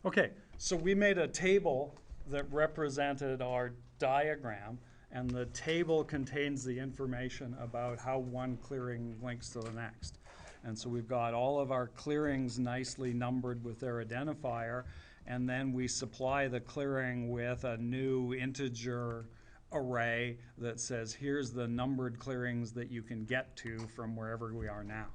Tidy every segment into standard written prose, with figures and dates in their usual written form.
Okay, so we made a table that represented our diagram, and the table contains the information about how one clearing links to the next. And so we've got all of our clearings nicely numbered with their identifier, and then we supply the clearing with a new integer array that says, here's the numbered clearings that you can get to from wherever we are now.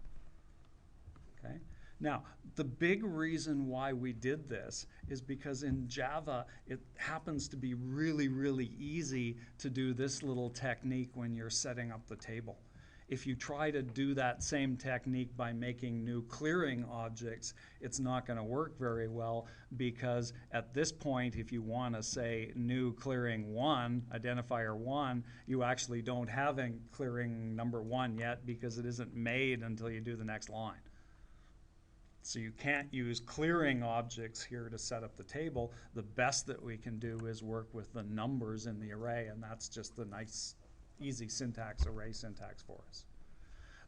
Okay? Now, the big reason why we did this is because in Java, it happens to be really, really easy to do this little technique when you're setting up the table. If you try to do that same technique by making new clearing objects, it's not going to work very well, because at this point, if you want to say new clearing 1, identifier 1, you actually don't have a clearing number 1 yet, because it isn't made until you do the next line. So you can't use clearing objects here to set up the table. The best that we can do is work with the numbers in the array, and that's just the nice, easy syntax, array syntax for us.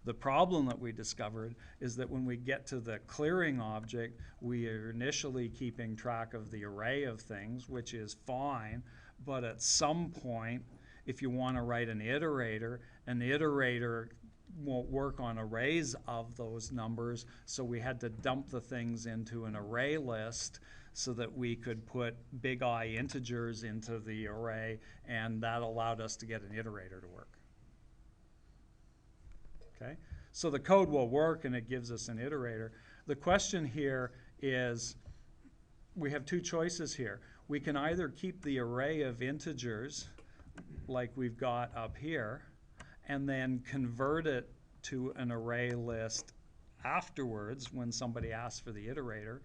The problem that we discovered is that when we get to the clearing object, we are initially keeping track of the array of things, which is fine, but at some point, if you want to write an iterator won't work on arrays of those numbers, so we had to dump the things into an array list so that we could put big I integers into the array, and that allowed us to get an iterator to work. Okay? So the code will work and it gives us an iterator. The question here is, we have two choices here. We can either keep the array of integers like we've got up here, and then convert it to an array list afterwards when somebody asks for the iterator.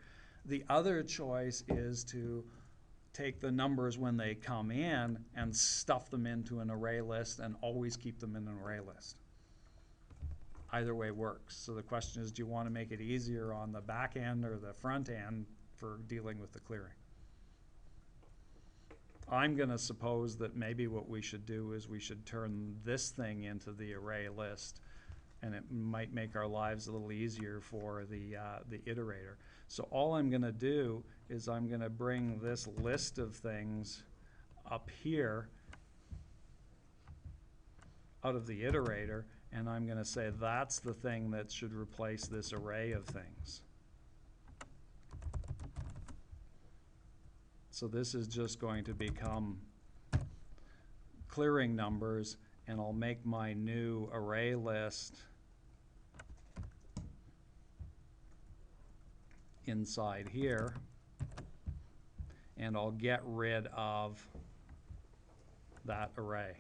The other choice is to take the numbers when they come in and stuff them into an array list and always keep them in an array list. Either way works. So the question is, do you want to make it easier on the back end or the front end for dealing with the clearing? I'm going to suppose that maybe what we should do is we should turn this thing into the array list, and it might make our lives a little easier for the iterator. So all I'm going to do is I'm going to bring this list of things up here out of the iterator, and I'm going to say that's the thing that should replace this array of things. So this is just going to become clearing numbers, and I'll make my new array list inside here, and I'll get rid of that array.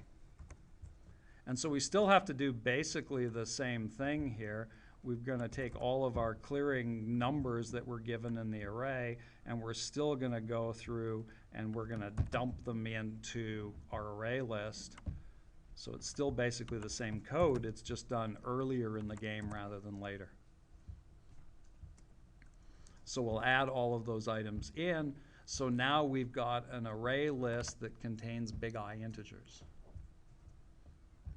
And so we still have to do basically the same thing here. We're going to take all of our clearing numbers that were given in the array, and we're still going to go through and we're going to dump them into our array list. So it's still basically the same code, it's just done earlier in the game rather than later. So we'll add all of those items in. So now we've got an array list that contains big I integers.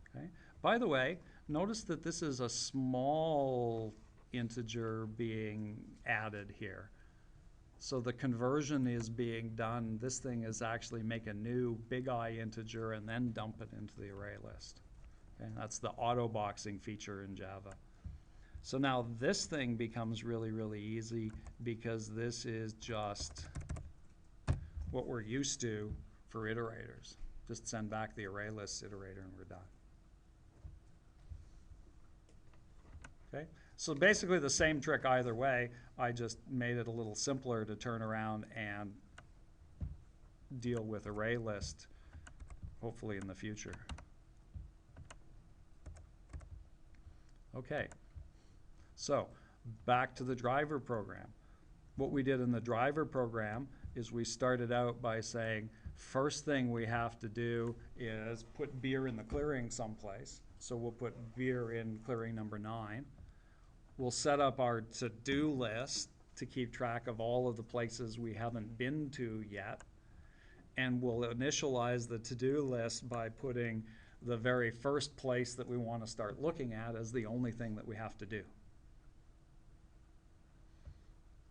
Okay. By the way, notice that this is a small integer being added here. So the conversion is being done. This thing is actually make a new big I integer and then dump it into the array list. Okay. That's the auto boxing feature in Java. So now this thing becomes really, really easy, because this is just what we're used to for iterators. Just send back the array list iterator and we're done. Okay? So basically the same trick either way. I just made it a little simpler to turn around and deal with array list, hopefully in the future. Okay. So back to the driver program. What we did in the driver program is we started out by saying, first thing we have to do is put beer in the clearing someplace. So we'll put beer in clearing number 9. We'll set up our to-do list to keep track of all of the places we haven't been to yet. And we'll initialize the to-do list by putting the very first place that we want to start looking at as the only thing that we have to do.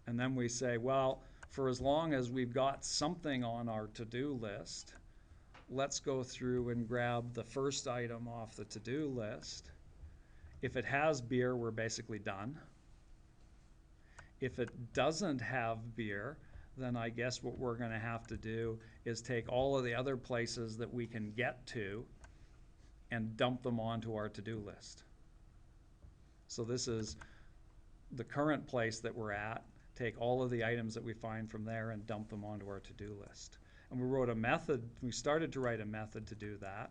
And then we say, well, for as long as we've got something on our to-do list, let's go through and grab the first item off the to-do list. If it has beer, we're basically done. If it doesn't have beer, then I guess what we're going to have to do is take all of the other places that we can get to and dump them onto our to-do list. So this is the current place that we're at. Take all of the items that we find from there and dump them onto our to-do list. And we wrote a method, we started to write a method to do that.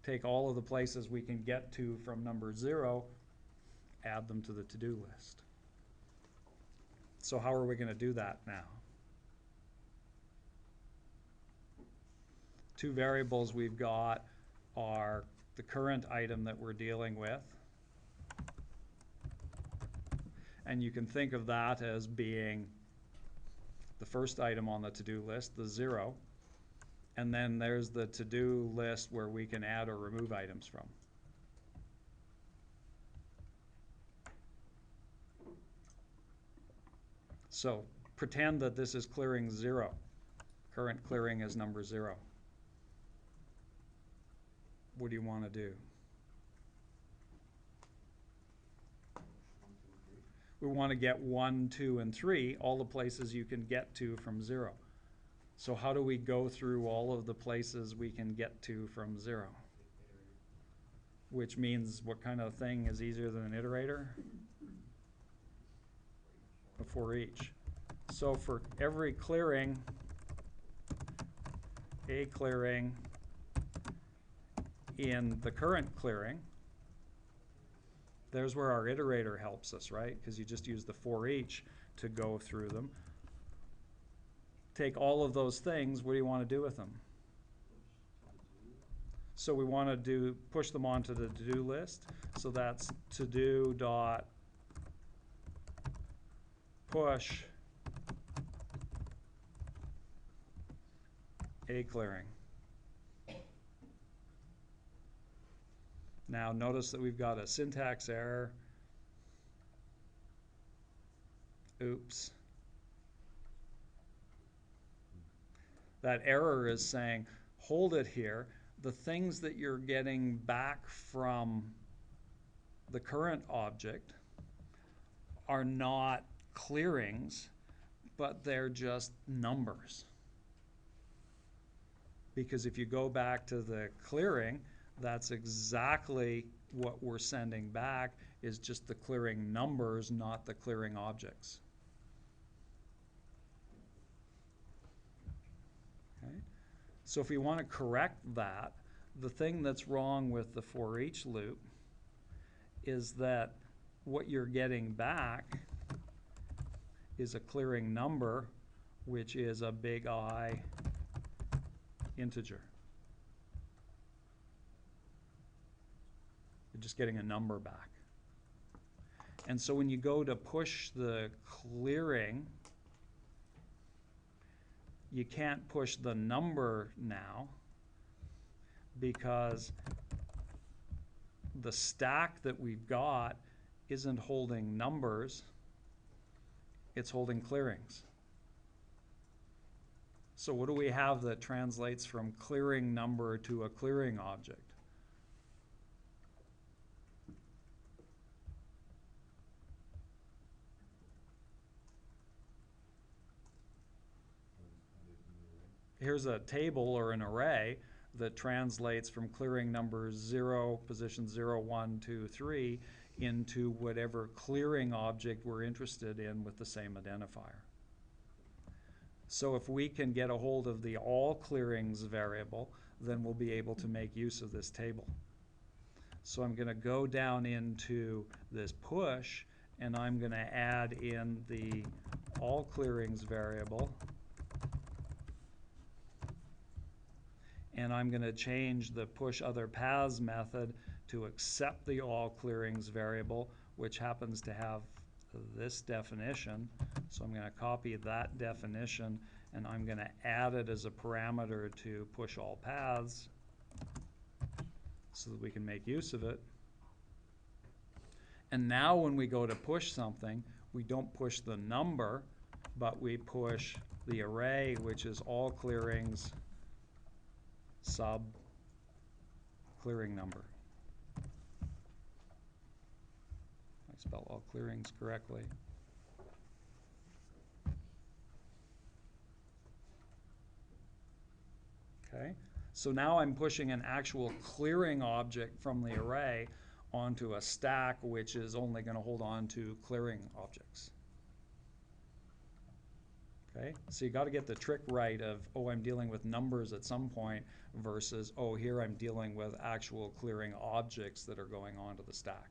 Take all of the places we can get to from number 0, add them to the to-do list. So how are we going to do that now? Two variables we've got are the current item that we're dealing with, and you can think of that as being the first item on the to-do list, the 0, and then there's the to-do list where we can add or remove items from. So pretend that this is clearing 0. Current clearing is number 0. What do you want to do? We want to get 1, 2, and 3, all the places you can get to from 0. So how do we go through all of the places we can get to from 0? Which means what kind of thing is easier than an iterator? A for each. So for every clearing, a clearing in the current clearing, there's where our iterator helps us, right? Because you just use the for each to go through them. Take all of those things, what do you want to do with them? So we want to push them onto the to-do list. So that's to-do dot push a clearing. Now notice that we've got a syntax error. Oops. That error is saying, hold it here. The things that you're getting back from the current object are not clearings, but they're just numbers. Because if you go back to the clearing, that's exactly what we're sending back, is just the clearing numbers, not the clearing objects. Okay? So if we want to correct that, the thing that's wrong with the for each loop is that what you're getting back is a clearing number, which is a big I integer. You're just getting a number back. And so when you go to push the clearing, you can't push the number now because the stack that we've got isn't holding numbers, it's holding clearings. So what do we have that translates from clearing number to a clearing object? Here's a table or an array that translates from clearing numbers 0, position 0, 1, 2, 3, into whatever clearing object we're interested in with the same identifier. So if we can get a hold of the all clearings variable, then we'll be able to make use of this table. So I'm going to go down into this push, and I'm going to add in the all clearings variable. And I'm going to change the push other paths method to accept the all clearings variable, which happens to have this definition. So I'm going to copy that definition, and I'm going to add it as a parameter to push all paths so that we can make use of it. And now when we go to push something, we don't push the number, but we push the array, which is all clearings sub clearing number. I spell all clearings correctly. Okay, so now I'm pushing an actual clearing object from the array onto a stack, which is only going to hold on to clearing objects. Okay, so you got to get the trick right of, oh, I'm dealing with numbers at some point versus, oh, here I'm dealing with actual clearing objects that are going onto the stack.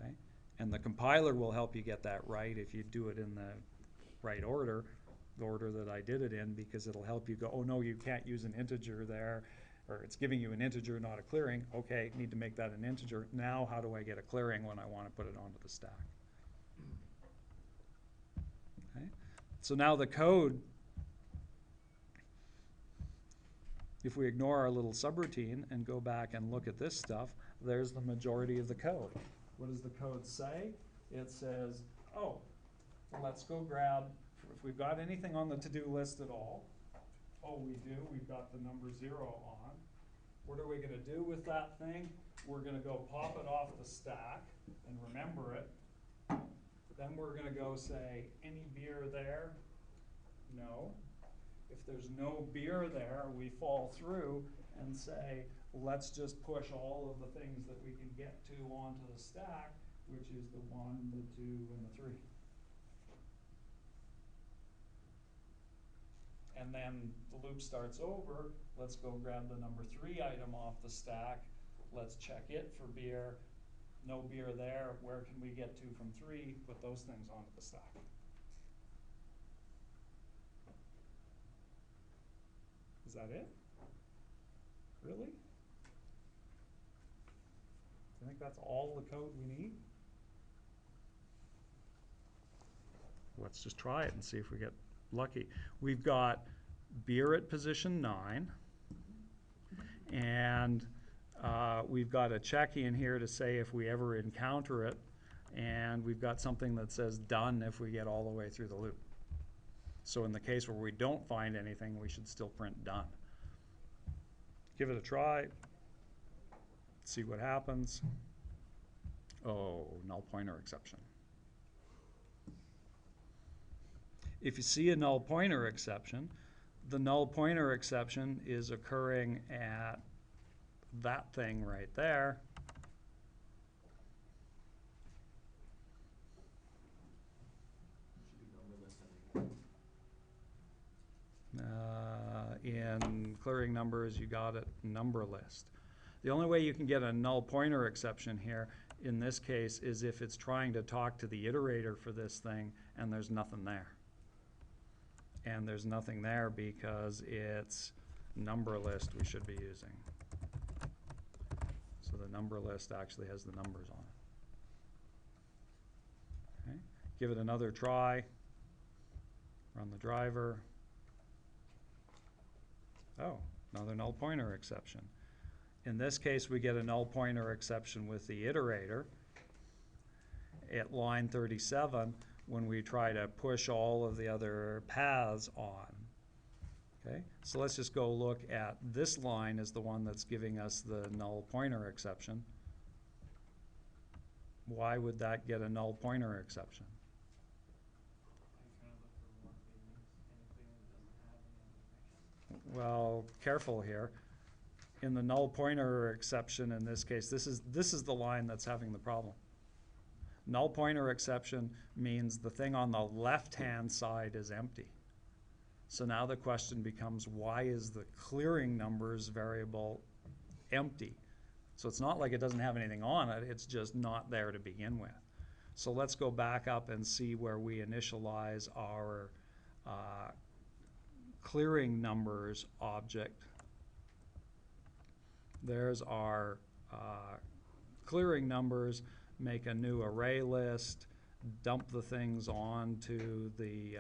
Okay, and the compiler will help you get that right if you do it in the right order, the order that I did it in, because it'll help you go, oh no, you can't use an integer there, or it's giving you an integer, not a clearing. Okay, need to make that an integer. Now how do I get a clearing when I want to put it onto the stack? Okay, so now the code, if we ignore our little subroutine and go back and look at this stuff, there's the majority of the code. What does the code say? It says, oh, let's go grab, if we've got anything on the to-do list at all. Oh, we do. We've got the number 0 on. What are we going to do with that thing? We're going to go pop it off the stack and remember it. Then we're going to go say, any beer there? No. If there's no beer there, we fall through and say, let's just push all of the things that we can get to onto the stack, which is the 1, the 2, and the 3. And then the loop starts over. Let's go grab the number 3 item off the stack. Let's check it for beer. No beer there. Where can we get to from 3? Put those things onto the stack. Is that it? Really? I think that's all the code we need. Let's just try it and see if we get lucky. We've got beer at position 9, and we've got a check in here to say if we ever encounter it, and we've got something that says done if we get all the way through the loop. So in the case where we don't find anything, we should still print done. Give it a try, see what happens. Oh, null pointer exception. If you see a null pointer exception, the null pointer exception is occurring at that thing right there. In clearing numbers, you got it number list. The only way you can get a null pointer exception here, in this case, is if it's trying to talk to the iterator for this thing and there's nothing there. And there's nothing there because it's number list we should be using. So the number list actually has the numbers on it. Okay. Give it another try. Run the driver. Oh, another null pointer exception. In this case, we get a null pointer exception with the iterator at line 37 when we try to push all of the other paths on. Okay, so let's just go look at this line as the one that's giving us the null pointer exception. Why would that get a null pointer exception? Well, careful here. In the null pointer exception in this case, this is the line that's having the problem. Null pointer exception means the thing on the left-hand side is empty. So now the question becomes, why is the clearing numbers variable empty? So it's not like it doesn't have anything on it, it's just not there to begin with. So let's go back up and see where we initialize our clearing numbers object. There's our clearing numbers, make a new array list, dump the things onto the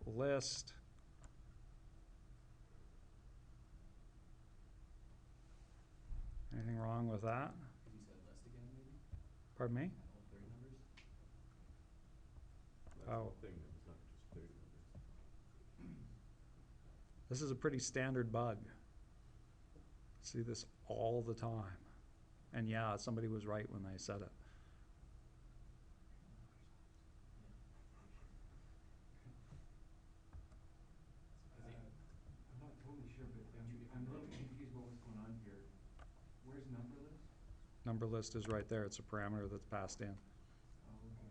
list. Anything wrong with that? Could you say list again, maybe? Pardon me? All clearing numbers? Oh. Thing that was not just clearing numbers. This is a pretty standard bug. See this all the time. And yeah, somebody was right when they said it. I'm not totally sure, but I'm a little confused about what's going on here. Where's number list? Number list is right there. It's a parameter that's passed in. Oh, okay.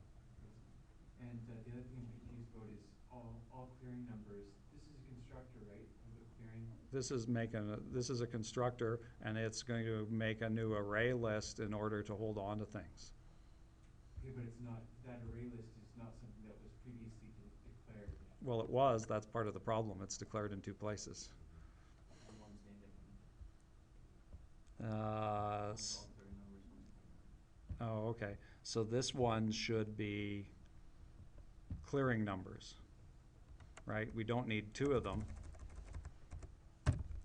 And the other thing I'm confused about is all clearing numbers. This is a constructor, right? Of the clearing. This is a constructor, and it's going to make a new array list in order to hold on to things. Okay, but it's not, that array list is not something that was previously declared. Well, it was. That's part of the problem. It's declared in two places. And one's named Uh, all clearing numbers, one's named. Oh, okay. So this one should be clearing numbers, right? We don't need two of them.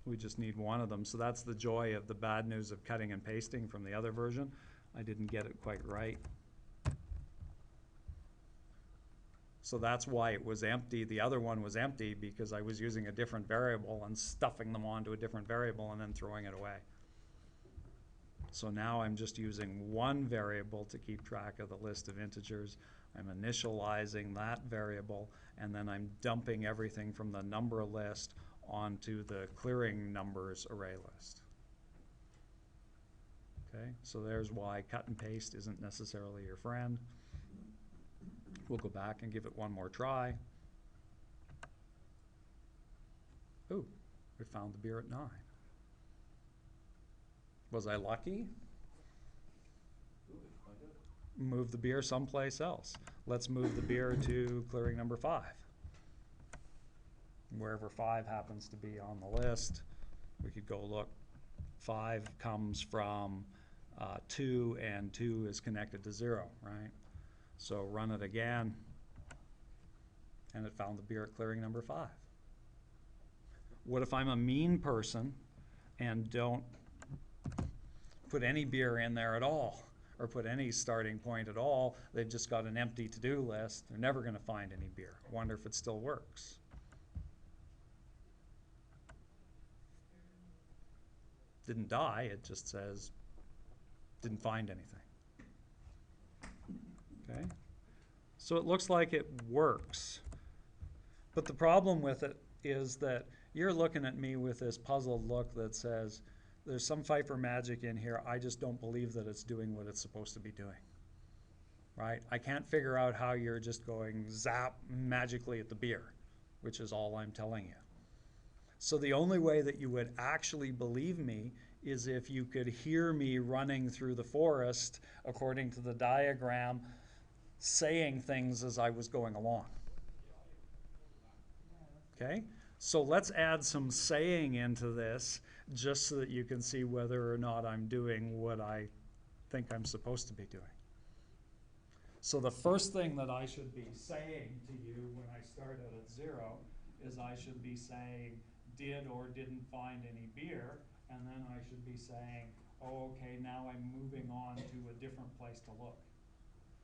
We just need one of them. So that's the joy of the bad news of cutting and pasting from the other version. I didn't get it quite right. So that's why it was empty. The other one was empty because I was using a different variable and stuffing them onto a different variable and then throwing it away. So now I'm just using one variable to keep track of the list of integers. I'm initializing that variable, and then I'm dumping everything from the number list onto the clearing numbers array list. Okay, so there's why cut and paste isn't necessarily your friend. We'll go back and give it one more try. Ooh, we found the beer at 9. Was I lucky? Move the beer someplace else. Let's move the beer to clearing number 5. Wherever 5 happens to be on the list, we could go look. 5 comes from 2, and 2 is connected to 0, right? So run it again, and it found the beer at clearing number 5. What if I'm a mean person and don't put any beer in there at all, or put any starting point at all? They've just got an empty to-do list. They're never going to find any beer. Wonder if it still works. Didn't die, it just says didn't find anything. Okay, so it looks like it works, but the problem with it is that you're looking at me with this puzzled look that says there's some Pfeiffer magic in here. I just don't believe that it's doing what it's supposed to be doing, right? I can't figure out how you're just going zap magically at the beer, which is all I'm telling you. So the only way that you would actually believe me is if you could hear me running through the forest according to the diagram, saying things as I was going along. Okay? So let's add some saying into this just so that you can see whether or not I'm doing what I think I'm supposed to be doing. So the first thing that I should be saying to you when I start out at 0 is I should be saying did or didn't find any beer, and then I should be saying, oh, okay, now I'm moving on to a different place to look.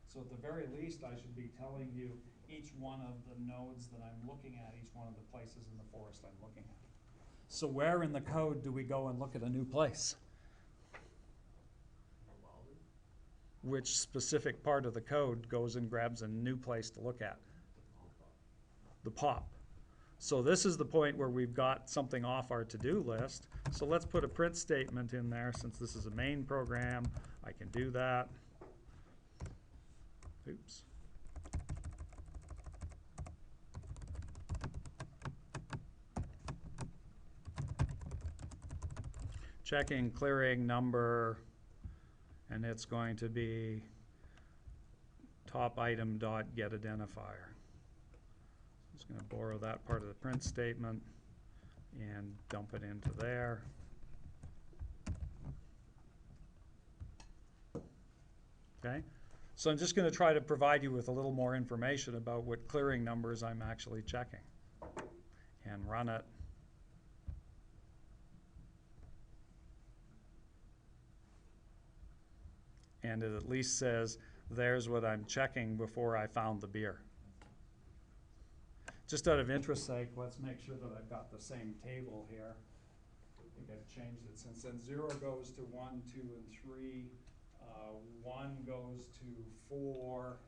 So at the very least, I should be telling you each one of the nodes that I'm looking at, each one of the places in the forest I'm looking at. So where in the code do we go and look at a new place? Which specific part of the code goes and grabs a new place to look at? The pop. So this is the point where we've got something off our to-do list. So let's put a print statement in there. Since this is a main program, I can do that. Oops. Checking clearing number, and it's going to be top item dot get identifier. Just going to borrow that part of the print statement and dump it into there. Okay, so I'm just going to try to provide you with a little more information about what clearing numbers I'm actually checking, and run it. And it at least says there's what I'm checking before I found the beer. just out of interest sake, let's make sure that I've got the same table here. I think I've changed it since then. 0 goes to 1, 2, and 3. 1 goes to 4.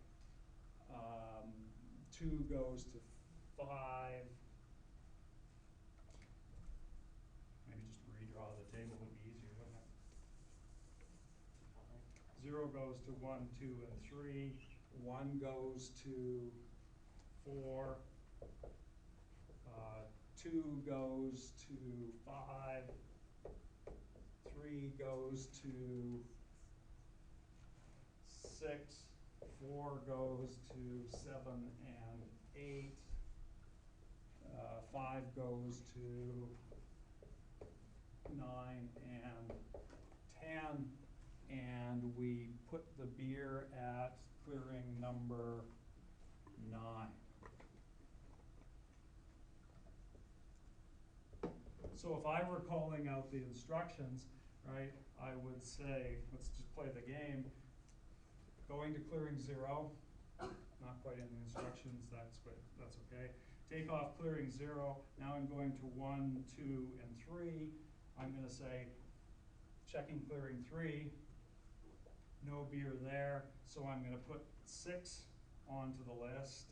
2 goes to 5. Maybe just redraw the table would be easier, wouldn't it? 0 goes to 1, 2, and 3. 1 goes to 4. 2 goes to 5. 3 goes to 6. 4 goes to 7 and 8. 5 goes to 9 and 10. And we put the beer at clearing number 9. So if I were calling out the instructions, right, I would say, let's just play the game. Going to clearing 0, not quite in the instructions, that's okay. Take off clearing 0, now I'm going to 1, 2, and 3. I'm going to say, checking clearing 3, no beer there, so I'm going to put 6 onto the list.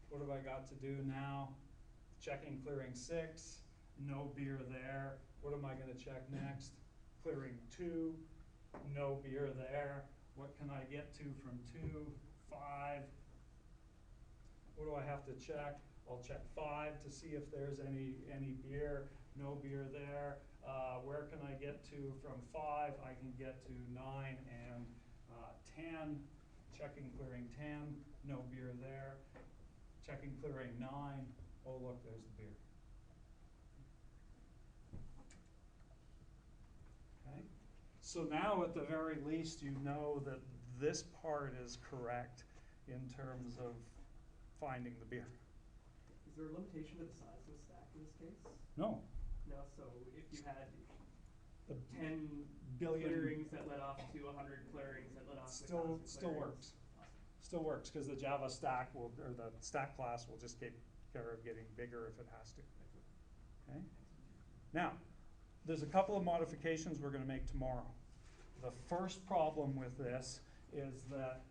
What have I got to do now? Checking clearing 6, no beer there. What am I going to check next? Clearing 2, no beer there. What can I get to from 2? 5. What do I have to check? I'll check 5 to see if there's any beer. No beer there. Where can I get to from 5? I can get to 9 and 10. Checking clearing 10. No beer there. Checking clearing 9. Oh, look, there's the beer. Okay. So now, at the very least, you know that this part is correct in terms of finding the beer. Is there a limitation to the size of the stack in this case? No. No, so if you had The 10 billion clearings that led off to 100 clearings that led off to 1,000 still clearings. works. Still works, because the Java stack will, or the stack class will just take care of getting bigger if it has to. Okay. Now, there's a couple of modifications we're going to make tomorrow. The first problem with this is that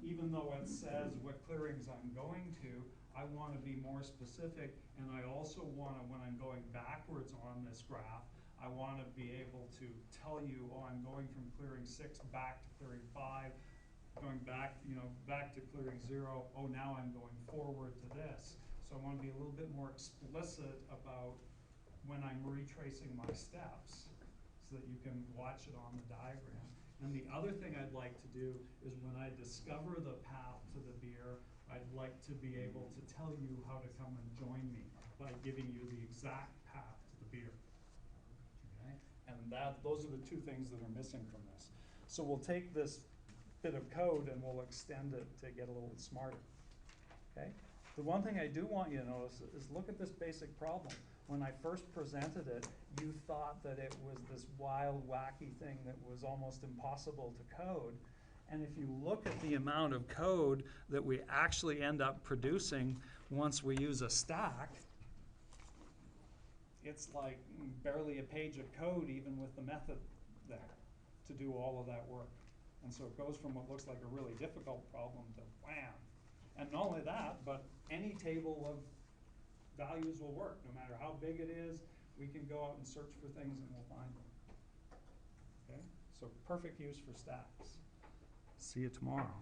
even though it says what clearings I'm going to, I want to be more specific, and I also want to, when I'm going backwards on this graph, I want to be able to tell you, oh, I'm going from clearing 6 back to clearing 5, going back, back to clearing 0. Oh, now I'm going forward to this. So I want to be a little bit more explicit about when I'm retracing my steps, so that you can watch it on the diagram. And the other thing I'd like to do is when I discover the path to the beer, I'd like to be able to tell you how to come and join me by giving you the exact path to the beer. Okay? And those are the two things that are missing from this. So we'll take this bit of code and we'll extend it to get a little smarter. Okay? The one thing I do want you to notice is look at this basic problem. When I first presented it, you thought that it was this wild, wacky thing that was almost impossible to code. And if you look at the amount of code that we actually end up producing once we use a stack, it's like barely a page of code even with the method there to do all of that work. And so it goes from what looks like a really difficult problem to wham. And not only that, but any table of values will work. No matter how big it is, we can go out and search for things and we'll find them. Okay? So perfect use for stacks. See you tomorrow.